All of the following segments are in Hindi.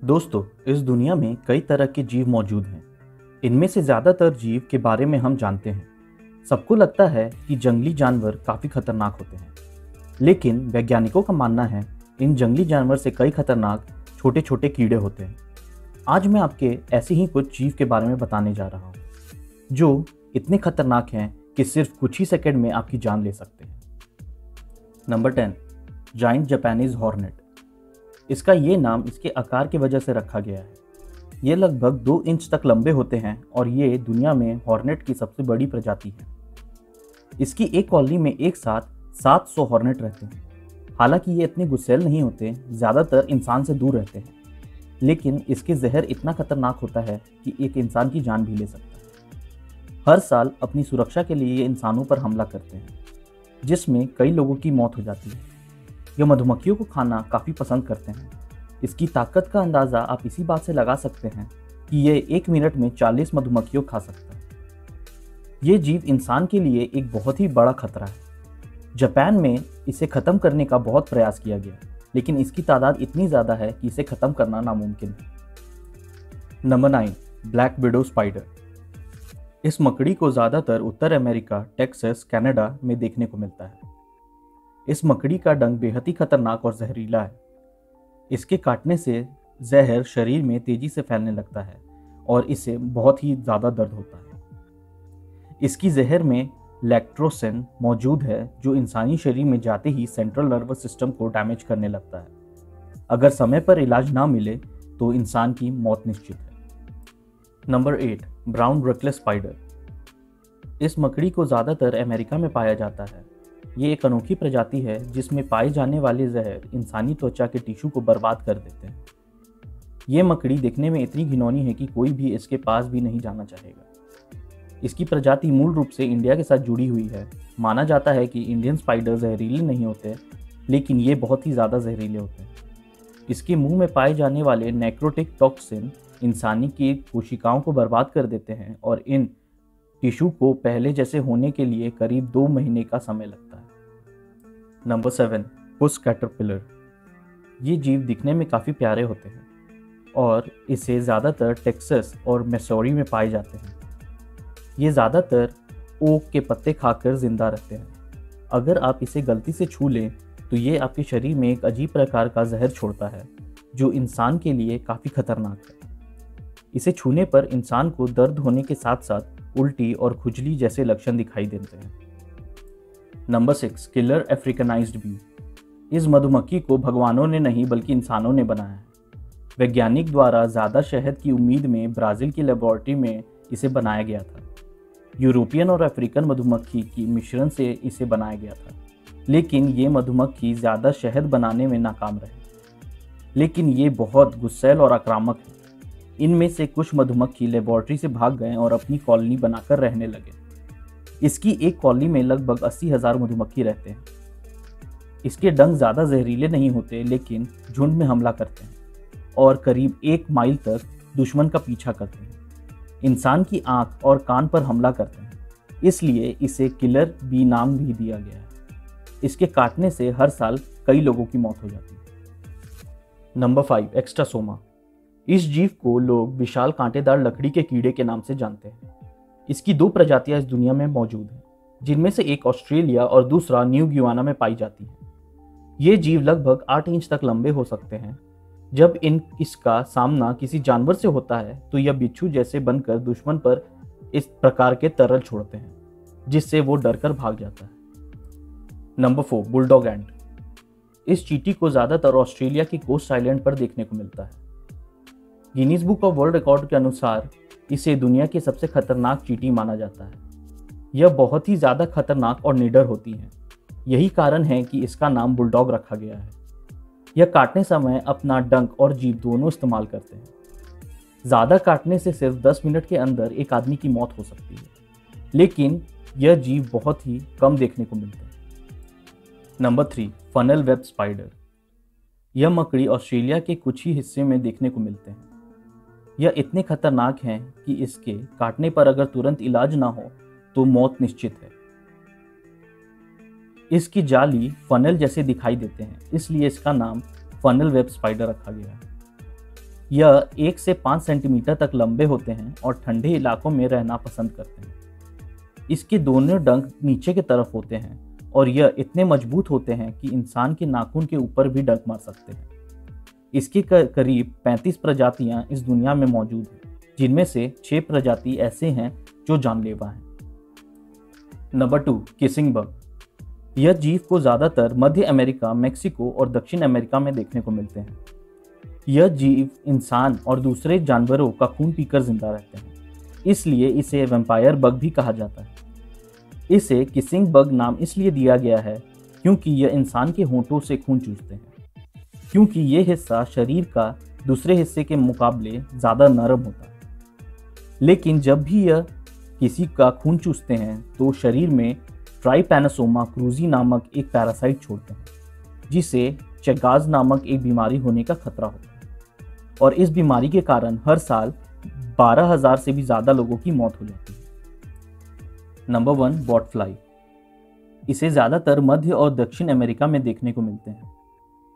दोस्तों, इस दुनिया में कई तरह के जीव मौजूद हैं। इनमें से ज़्यादातर जीव के बारे में हम जानते हैं। सबको लगता है कि जंगली जानवर काफ़ी खतरनाक होते हैं, लेकिन वैज्ञानिकों का मानना है इन जंगली जानवर से कई खतरनाक छोटे छोटे कीड़े होते हैं। आज मैं आपके ऐसे ही कुछ जीव के बारे में बताने जा रहा हूँ, जो इतने खतरनाक हैं कि सिर्फ कुछ ही सेकंड में आपकी जान ले सकते हैं। Number 10, giant Japanese hornet. इसका ये नाम इसके आकार की वजह से रखा गया है। ये लगभग 2 इंच तक लंबे होते हैं और ये दुनिया में हॉर्नेट की सबसे बड़ी प्रजाति है। इसकी एक कॉलोनी में एक साथ 700 हॉर्नेट रहते हैं। हालांकि ये इतने गुस्सैल नहीं होते, ज़्यादातर इंसान से दूर रहते हैं, लेकिन इसके जहर इतना खतरनाक होता है कि एक इंसान की जान भी ले सकता है। हर साल अपनी सुरक्षा के लिए ये इंसानों पर हमला करते हैं, जिसमें कई लोगों की मौत हो जाती है। ये मधुमक्खियों को खाना काफ़ी पसंद करते हैं। इसकी ताकत का अंदाज़ा आप इसी बात से लगा सकते हैं कि ये 1 मिनट में 40 मधुमक्खियों खा सकता है। ये जीव इंसान के लिए एक बहुत ही बड़ा खतरा है। जापान में इसे ख़त्म करने का बहुत प्रयास किया गया, लेकिन इसकी तादाद इतनी ज़्यादा है कि इसे ख़त्म करना नामुमकिन है। Number 9, black widow spider. इस मकड़ी को ज़्यादातर उत्तर अमेरिका, टेक्सास, कनाडा में देखने को मिलता है। इस मकड़ी का डंक बेहद ही खतरनाक और जहरीला है। इसके काटने से जहर शरीर में तेजी से फैलने लगता है और इससे बहुत ही ज़्यादा दर्द होता है। इसकी जहर में लैक्टोसिन मौजूद है, जो इंसानी शरीर में जाते ही सेंट्रल नर्वस सिस्टम को डैमेज करने लगता है। अगर समय पर इलाज ना मिले तो इंसान की मौत निश्चित है। Number 8, brown reckless spider. इस मकड़ी को ज़्यादातर अमेरिका में पाया जाता है। ये एक अनोखी प्रजाति है जिसमें पाए जाने वाले जहर इंसानी त्वचा के टिश्यू को बर्बाद कर देते हैं। ये मकड़ी दिखने में इतनी घिनौनी है कि कोई भी इसके पास भी नहीं जाना चाहेगा। इसकी प्रजाति मूल रूप से इंडिया के साथ जुड़ी हुई है। माना जाता है कि इंडियन स्पाइडर जहरीले नहीं होते, लेकिन ये बहुत ही ज़्यादा जहरीले होते हैं। इसके मुंह में पाए जाने वाले नेक्रोटिक टॉक्सिन इंसानी की कोशिकाओं को बर्बाद कर देते हैं और इन टिश्यू को पहले जैसे होने के लिए करीब 2 महीने का समय लगता है। नंबर 7, पुस कैटरपिलर। ये जीव दिखने में काफ़ी प्यारे होते हैं और इसे ज़्यादातर टेक्सास और मिसौरी में पाए जाते हैं। ये ज़्यादातर ओक के पत्ते खाकर जिंदा रहते हैं। अगर आप इसे गलती से छू लें तो ये आपके शरीर में एक अजीब प्रकार का जहर छोड़ता है, जो इंसान के लिए काफ़ी खतरनाक है। इसे छूने पर इंसान को दर्द होने के साथ साथ उल्टी और खुजली जैसे लक्षण दिखाई देते हैं। Number 6, killer Africanized bee. इस मधुमक्खी को भगवानों ने नहीं बल्कि इंसानों ने बनाया है। वैज्ञानिक द्वारा ज़्यादा शहद की उम्मीद में ब्राज़ील की लेबोरेटरी में इसे बनाया गया था। यूरोपियन और अफ्रीकन मधुमक्खी की मिश्रण से इसे बनाया गया था, लेकिन ये मधुमक्खी ज़्यादा शहद बनाने में नाकाम रहे। लेकिन ये बहुत गुस्सैल और आक्रामक है। इनमें से कुछ मधुमक्खी लेबोरेटरी से भाग गए और अपनी कॉलोनी बनाकर रहने लगे। इसकी एक कॉलोनी में लगभग 80,000 मधुमक्खी रहते हैं। इसके डंक ज़्यादा जहरीले नहीं होते, लेकिन झुंड में हमला करते हैं और करीब 1 माइल तक दुश्मन का पीछा करते हैं। इंसान की आंख और कान पर हमला करते हैं, इसलिए इसे किलर बी नाम भी दिया गया है। इसके काटने से हर साल कई लोगों की मौत हो जाती है। नंबर 5, एक्स्ट्रासोमा। इस जीव को लोग विशाल कांटेदार लकड़ी के कीड़े के नाम से जानते हैं। इसकी 2 प्रजातियां इस दुनिया में मौजूद हैं, जिनमें से एक ऑस्ट्रेलिया और दूसरा न्यू गियाना में पाई जाती है। ये जीव लगभग 8 इंच तक लंबे हो सकते हैं। जब इसका सामना किसी जानवर से होता है तो यह बिच्छू जैसे बनकर दुश्मन पर इस प्रकार के तरल छोड़ते हैं, जिससे वो डरकर भाग जाता है। नंबर 4, बुलडॉग एंट। इस चींटी को ज़्यादातर ऑस्ट्रेलिया के कोस्ट आइलैंड पर देखने को मिलता है। Guinness book of world record के अनुसार इसे दुनिया की सबसे खतरनाक चींटी माना जाता है। यह बहुत ही ज़्यादा खतरनाक और निडर होती है। यही कारण है कि इसका नाम बुलडॉग रखा गया है। यह काटने समय अपना डंक और जीभ दोनों इस्तेमाल करते हैं। ज़्यादा काटने से सिर्फ 10 मिनट के अंदर एक आदमी की मौत हो सकती है, लेकिन यह जीव बहुत ही कम देखने को मिलते हैं। Number 3, funnel web spider. यह मकड़ी ऑस्ट्रेलिया के कुछ ही हिस्से में देखने को मिलते हैं। यह इतने खतरनाक हैं कि इसके काटने पर अगर तुरंत इलाज ना हो तो मौत निश्चित है। इसकी जाली फनल जैसे दिखाई देते हैं, इसलिए इसका नाम फनल वेब स्पाइडर रखा गया है। यह 1 से 5 सेंटीमीटर तक लंबे होते हैं और ठंडे इलाकों में रहना पसंद करते हैं। इसके दोनों डंक नीचे की तरफ होते हैं और यह इतने मजबूत होते हैं कि इंसान के नाखून के ऊपर भी डंक मार सकते हैं। इसके करीब 35 प्रजातियां इस दुनिया में मौजूद हैं, जिनमें से 6 प्रजाति ऐसे हैं जो जानलेवा हैं। Number 2, kissing bug. यह जीव को ज़्यादातर मध्य अमेरिका, मेक्सिको और दक्षिण अमेरिका में देखने को मिलते हैं। यह जीव इंसान और दूसरे जानवरों का खून पीकर जिंदा रहते हैं, इसलिए इसे वैम्पायर बग भी कहा जाता है। इसे किसिंग बग नाम इसलिए दिया गया है क्योंकि यह इंसान के होंठों से खून चूसते हैं, क्योंकि यह हिस्सा शरीर का दूसरे हिस्से के मुकाबले ज़्यादा नरम होता है। लेकिन जब भी यह किसी का खून चूसते हैं तो शरीर में ट्राइपैनोसोमा क्रूजी नामक एक पैरासाइट छोड़ते हैं, जिसे चेगाज नामक एक बीमारी होने का खतरा होता है, और इस बीमारी के कारण हर साल 12,000 से भी ज़्यादा लोगों की मौत हो जाती है। नंबर 1, बॉटफ्लाई। इसे ज़्यादातर मध्य और दक्षिण अमेरिका में देखने को मिलते हैं।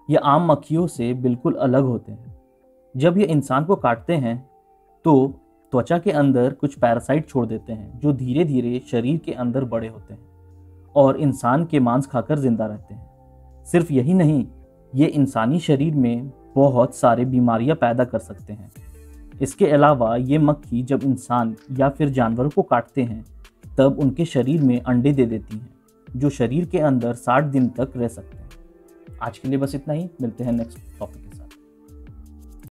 यह आम मक्खियों से बिल्कुल अलग होते हैं। जब ये इंसान को काटते हैं तो त्वचा के अंदर कुछ पैरासाइट छोड़ देते हैं, जो धीरे धीरे शरीर के अंदर बड़े होते हैं और इंसान के मांस खाकर जिंदा रहते हैं। सिर्फ यही नहीं, ये इंसानी शरीर में बहुत सारे बीमारियां पैदा कर सकते हैं। इसके अलावा ये मक्खी जब इंसान या फिर जानवरों को काटते हैं तब उनके शरीर में अंडे दे देती हैं, जो शरीर के अंदर 60 दिन तक रह सकते हैं। आज के लिए बस इतना ही, मिलते हैं नेक्स्ट टॉपिक।